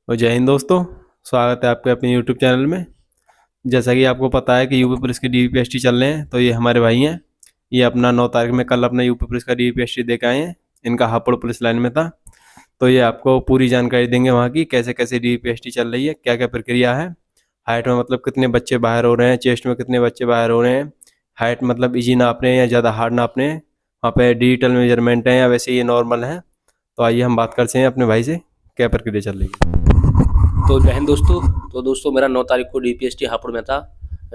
और जय हिंद दोस्तों। स्वागत है आपके अपने यूट्यूब चैनल में। जैसा कि आपको पता है कि यूपी पुलिस के डीवीपीएसटी चल रहे हैं, तो ये हमारे भाई हैं। ये अपना 9 तारीख में कल अपना यूपी पुलिस का डीवीपीएसटी दे के आए हैं। इनका हापुड़ पुलिस लाइन में था। तो ये आपको पूरी जानकारी देंगे वहाँ की, कैसे कैसे डीवीपीएसटी चल रही है, क्या क्या प्रक्रिया है। हाइट में मतलब कितने बच्चे बाहर हो रहे हैं, चेस्ट में कितने बच्चे बाहर हो रहे हैं, हाइट मतलब इजी नाप रहे हैं या ज़्यादा हार्ड नाप रहे हैं, वहाँ पे डिजिटल मेजरमेंट है या वैसे ये नॉर्मल है। तो आइए हम बात करते हैं अपने भाई से, क्या प्रक्रिया चल रही है। तो जय हिंद दोस्तों। तो दोस्तों मेरा 9 तारीख को डीपीएसटी हापुड़ में था,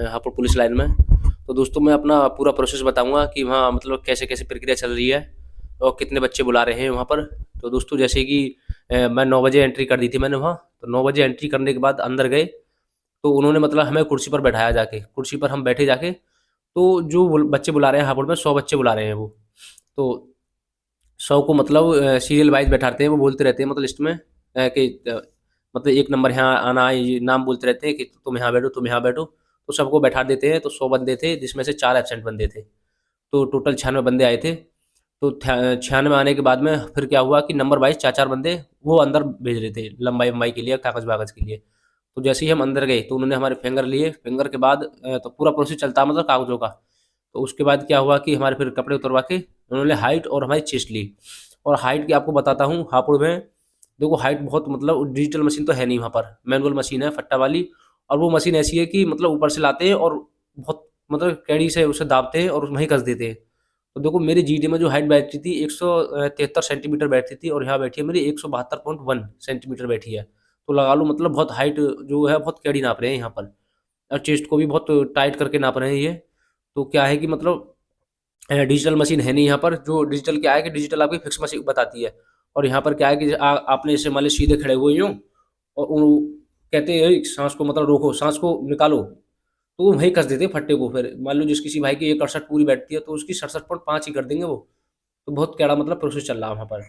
हापुड़ पुलिस लाइन में। तो दोस्तों मैं अपना पूरा प्रोसेस बताऊंगा कि वहाँ मतलब कैसे कैसे प्रक्रिया चल रही है और कितने बच्चे बुला रहे हैं वहाँ पर। तो दोस्तों जैसे कि मैं 9 बजे एंट्री कर दी थी मैंने वहाँ। तो 9 बजे एंट्री करने के बाद अंदर गए तो उन्होंने मतलब हमें कुर्सी पर बैठाया, जाके कुर्सी पर हम बैठे जाके। तो जो बच्चे बुला रहे हैं हापुड़ में 100 बच्चे बुला रहे हैं वो। तो 100 को मतलब सीरियल वाइज बैठाते हैं, वो बोलते रहते हैं मतलब लिस्ट में कि मतलब एक नंबर यहाँ आना है, ये नाम बोलते रहते हैं कि तुम यहाँ बैठो, तुम यहाँ बैठो। तो सबको बैठा देते हैं। तो 100 बंदे थे जिसमें से 4 एब्सेंट बंदे थे। तो टोटल 96 बंदे आए थे। तो 96 आने के बाद में फिर क्या हुआ कि नंबर वाइज 4-4 बंदे वो अंदर भेज रहे थे लंबाई वंबाई के लिए, कागज वागज के लिए। तो जैसे ही हम अंदर गए तो उन्होंने हमारे फिंगर लिए। फिंगर के बाद तो पूरा प्रोसेस चलता मतलब कागजों का। तो उसके बाद क्या हुआ कि हमारे फिर कपड़े उतरवा के उन्होंने हाइट और हमारी चेस्ट ली। और हाइट की आपको बताता हूँ, हापुड़ में देखो हाइट बहुत मतलब डिजिटल मशीन तो है नहीं वहाँ पर, मैनुअल मशीन है फट्टा वाली। और वो मशीन ऐसी है कि मतलब ऊपर से लाते हैं और बहुत मतलब कैड़ी से उसे दाबते हैं और वहीं कस देते हैं। तो देखो मेरी जीडी में जो हाइट बैठी थी 173 सेंटीमीटर बैठी थी, और यहाँ बैठी है मेरी 172.1 सेंटीमीटर बैठी है। तो लगा लो मतलब बहुत हाइट जो है बहुत कैडी नाप रहे हैं यहाँ पर। और चेस्ट को भी बहुत टाइट करके नाप रहे हैं ये। तो क्या है कि मतलब डिजिटल मशीन है नहीं यहाँ पर। जो डिजिटल क्या है कि डिजिटल आपकी फिक्स मशीन बताती है। और यहाँ पर क्या है कि आपने जैसे मान ली सीधे खड़े हुए यूँ और कहते हैं "ए, सांस को मतलब रोको, सांस को निकालो", तो वो वहीं कस देते हैं फट्टे को। फिर मान लो जिस किसी भाई की 168 पूरी बैठती है तो उसकी 67.5 ही कर देंगे वो। तो बहुत कैड़ा मतलब प्रोसेस चल रहा है वहाँ पर।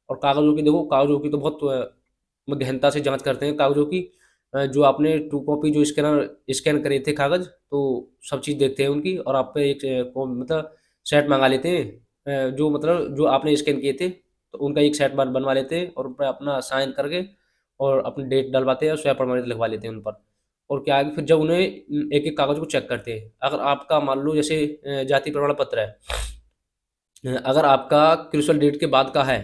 और कागज़ों की देखो, कागज़ों की तो बहुत गहनता से जांच करते हैं कागज़ों की। जो आपने टू कॉपी जो स्कैन करे थे कागज़, तो सब चीज़ देखते हैं उनकी। और आप पे एक मतलब सेट मंगा लेते हैं। जो मतलब जो आपने स्कैन किए थे तो उनका एक सेट बनवा लेते हैं और उन पर अपना साइन करके और अपनी डेट डलवाते हैं और स्वयं प्रमाणित लिखवा लेते हैं उन पर। और क्या है कि फिर जब उन्हें एक एक कागज़ को चेक करते हैं। अगर आपका मान लो जैसे जाति प्रमाण पत्र है, अगर आपका क्रूशियल डेट के बाद का है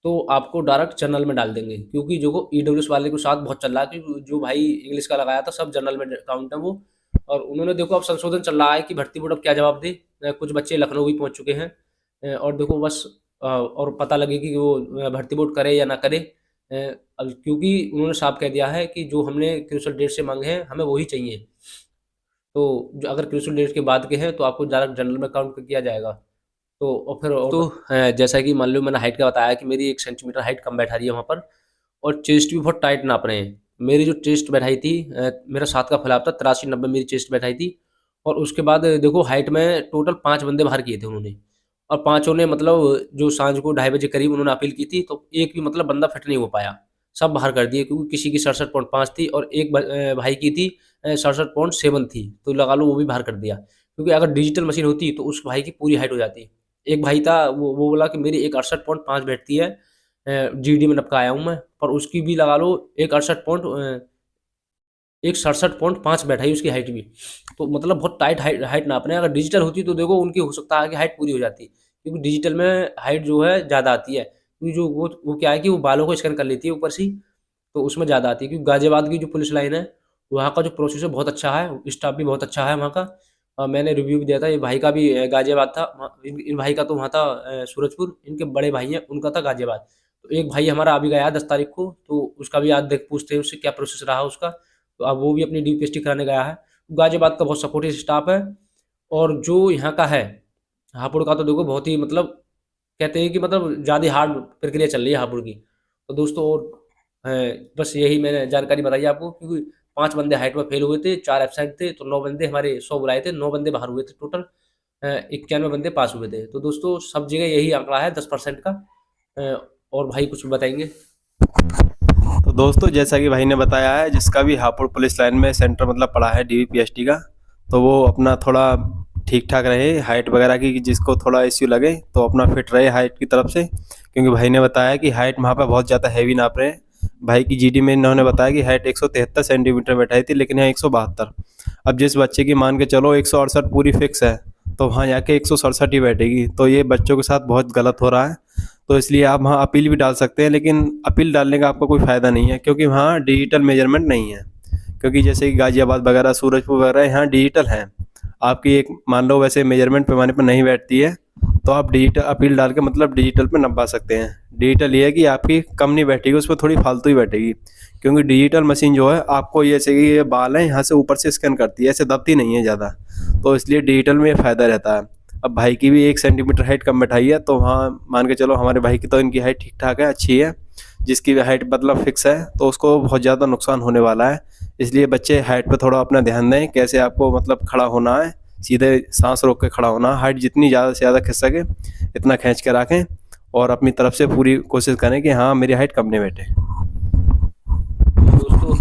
तो आपको डायरेक्ट जनरल में डाल देंगे। क्योंकि जो ईडब्ल्यूएस वाले के साथ बहुत चल रहा है कि जो भाई इंग्लिश का लगाया था सब जनरल में काउंट है वो। और उन्होंने देखो अब संशोधन चल रहा है कि भर्ती बोर्ड अब क्या जवाब दे। कुछ बच्चे लखनऊ भी पहुंच चुके हैं। और देखो बस और पता लगे कि वो भर्ती बोर्ड करे या ना करे। अब क्योंकि उन्होंने साफ कह दिया है कि जो हमने क्रूशियल डेट से मांगे हैं हमें वही चाहिए। तो जो अगर क्रूशियल डेट के बाद के हैं तो आपको डायरेक्ट जनरल में काउंट किया जाएगा। तो और फिर और तो जैसा कि मान लो मैंने हाइट का बताया कि मेरी 1 सेंटीमीटर हाइट कम बैठा रही है वहाँ पर। और चेस्ट भी बहुत टाइट नाप रहे हैं। मेरी जो चेस्ट बैठाई थी मेरा 7 का फैलाव था, 83-90 मेरी चेस्ट बैठाई थी। और उसके बाद देखो हाइट में टोटल 5 बंदे बाहर किए थे उन्होंने। और पाँचों ने मतलब जो सांझ को ढाई बजे करीब उन्होंने अपील की थी, तो एक भी मतलब बंदा फिट नहीं हो पाया। सब बाहर कर दिए क्योंकि किसी की 67.5 थी और एक भाई की थी 67.7 थी, तो लगा लो वो भी बाहर कर दिया। क्योंकि अगर डिजिटल मशीन होती तो उस भाई की पूरी हाइट हो जाती। एक भाई था वो बोला कि मेरी एक 68.5 बैठती है, जीडी में नपका आया हूँ मैं। पर उसकी भी लगा लो एक 67.5 बैठाई उसकी हाइट भी। तो मतलब बहुत टाइट हाइट नाप रहे हैं। अगर डिजिटल होती तो देखो उनकी हो सकता है कि हाइट पूरी हो जाती। क्योंकि डिजिटल में हाइट जो है ज़्यादा आती है, क्योंकि जो वो क्या है कि वो बालों को स्कैन कर लेती है ऊपर से ही, तो उसमें ज़्यादा आती है। क्योंकि गाज़ियाबाद की जो पुलिस लाइन है वहाँ का जो प्रोसेस है बहुत अच्छा है, स्टाफ भी बहुत अच्छा है वहाँ का। मैंने रिव्यू भी दिया था। ये भाई का भी गाज़ियाबाद था, इन भाई का तो वहाँ था सूरजपुर, इनके बड़े भाई हैं उनका था गाज़ियाबाद। तो एक भाई हमारा अभी गया 10 तारीख को, तो उसका भी आज देख पूछते हैं उससे क्या प्रोसेस रहा उसका। तो अब वो भी अपनी डीपीएसटी कराने गया है। गाज़ियाबाद का बहुत सपोर्टिव स्टाफ है। और जो यहाँ का है हापुड़ का, तो देखो बहुत ही मतलब कहते हैं कि मतलब ज़्यादा हार्ड प्रक्रिया चल रही है हापुड़ की। तो दोस्तों और बस यही मैंने जानकारी बताई आपको। क्योंकि 5 बंदे हाइट में फेल हुए थे, 4 एब्सेंट थे, तो 9 बंदे हमारे 100 बुलाए थे, 9 बंदे बाहर हुए थे टोटल। 91 बंदे पास हुए थे। तो दोस्तों सब जगह यही आंकड़ा है 10% का। और भाई कुछ बताएंगे? तो दोस्तों जैसा कि भाई ने बताया है, जिसका भी हापुड़ पुलिस लाइन में सेंटर मतलब पड़ा है डीवीपीएसटी का, तो वो अपना थोड़ा ठीक ठाक रहे हाइट वगैरह की, कि जिसको थोड़ा इश्यू लगे तो अपना फिट रहे हाइट की तरफ से। क्योंकि भाई ने बताया कि हाइट वहाँ पे बहुत ज़्यादा हैवी नाप रहे हैं, भाई की जीडी में इन्होंने बताया कि हाइट 173 सेंटीमीटर बैठाई थी, लेकिन यहाँ 172। अब जिस बच्चे की मान के चलो 168 पूरी फिक्स है, तो वहाँ जाके 167 ही बैठेगी, तो ये बच्चों के साथ बहुत गलत हो रहा है। तो इसलिए आप वहाँ अपील भी डाल सकते हैं, लेकिन अपील डालने का आपको कोई फ़ायदा नहीं है, क्योंकि वहाँ डिजिटल मेजरमेंट नहीं है। क्योंकि जैसे कि गाज़ियाबाद वगैरह, सूरजपुर वगैरह यहाँ डिजिटल हैं। आपकी एक मान लो वैसे मेजरमेंट पैमाने पर नहीं बैठती है, तो आप डिजिटल अपील डाल के मतलब डिजिटल पे नपवा सकते हैं। डिजिटल ये है कि आपकी कम नहीं बैठेगी, उस पर थोड़ी फालतू ही बैठेगी, क्योंकि डिजिटल मशीन जो है आपको ये जैसे कि ये बाल हैं यहाँ से ऊपर से स्कैन करती है, ऐसे दबती नहीं है ज़्यादा, तो इसलिए डिजिटल में ये फ़ायदा रहता है। अब भाई की भी 1 सेंटीमीटर हाइट कम बैठाई है, तो वहाँ मान के चलो हमारे भाई की तो इनकी हाइट ठीक ठाक है, अच्छी है। जिसकी हाइट मतलब फिक्स है, तो उसको बहुत ज़्यादा नुकसान होने वाला है। इसलिए बच्चे हाइट पे थोड़ा अपना ध्यान दें, कैसे आपको मतलब खड़ा होना है, सीधे सांस रोक के खड़ा होना है। हाइट जितनी ज़्यादा से ज़्यादा खिंच सके इतना खींच के रखें, और अपनी तरफ से पूरी कोशिश करें कि हाँ मेरी हाइट कम नहीं बैठे। दोस्तों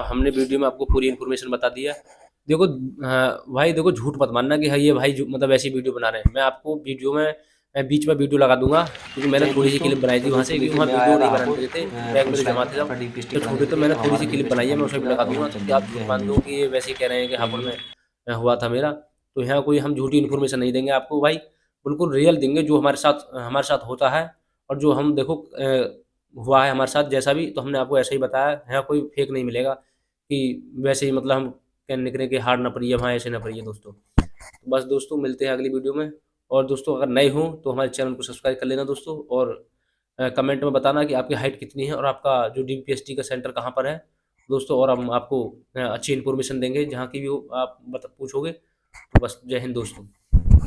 हमने वीडियो में आपको पूरी इन्फॉर्मेशन बता दी है। देखो भाई देखो, झूठ मत मानना कि हाँ ये भाई मतलब ऐसी वीडियो बना रहे हैं। मैं आपको वीडियो में बीच में वीडियो लगा दूंगा, क्योंकि मैंने थोड़ी सी क्लिप बनाई थी वहाँ से, क्योंकि वहाँ वीडियो नहीं बनाने देते थे, बैग मेरे जमा थे सब तो छोटे, तो मैंने थोड़ी सी क्लिप बनाई है, मैं उसे भी लगा दूंगा, तो क्या आप झूठ मान लो कि ये वैसे ही कह रहे हैं कि हापुड़ में हुआ था मेरा। तो यहाँ कोई हम झूठी इन्फॉर्मेशन नहीं देंगे आपको भाई, बिल्कुल रियल देंगे जो हमारे साथ होता है, और जो हम देखो हुआ है हमारे साथ जैसा भी, तो हमने आपको ऐसा ही बताया है। यहाँ कोई फेक नहीं मिलेगा कि वैसे ही मतलब हम कहने निकले कि हार ना पड़ी है वहाँ, ऐसे ना पड़ी है दोस्तों। बस दोस्तों, मिलते हैं अगली वीडियो में। और दोस्तों अगर नए हो तो हमारे चैनल को सब्सक्राइब कर लेना दोस्तों, और कमेंट में बताना कि आपकी हाइट कितनी है और आपका जो डीपीएसटी का सेंटर कहाँ पर है दोस्तों, और हम आपको अच्छी इन्फॉर्मेशन देंगे जहाँ की भी हो आप पूछोगे। तो बस, जय हिंद दोस्तों।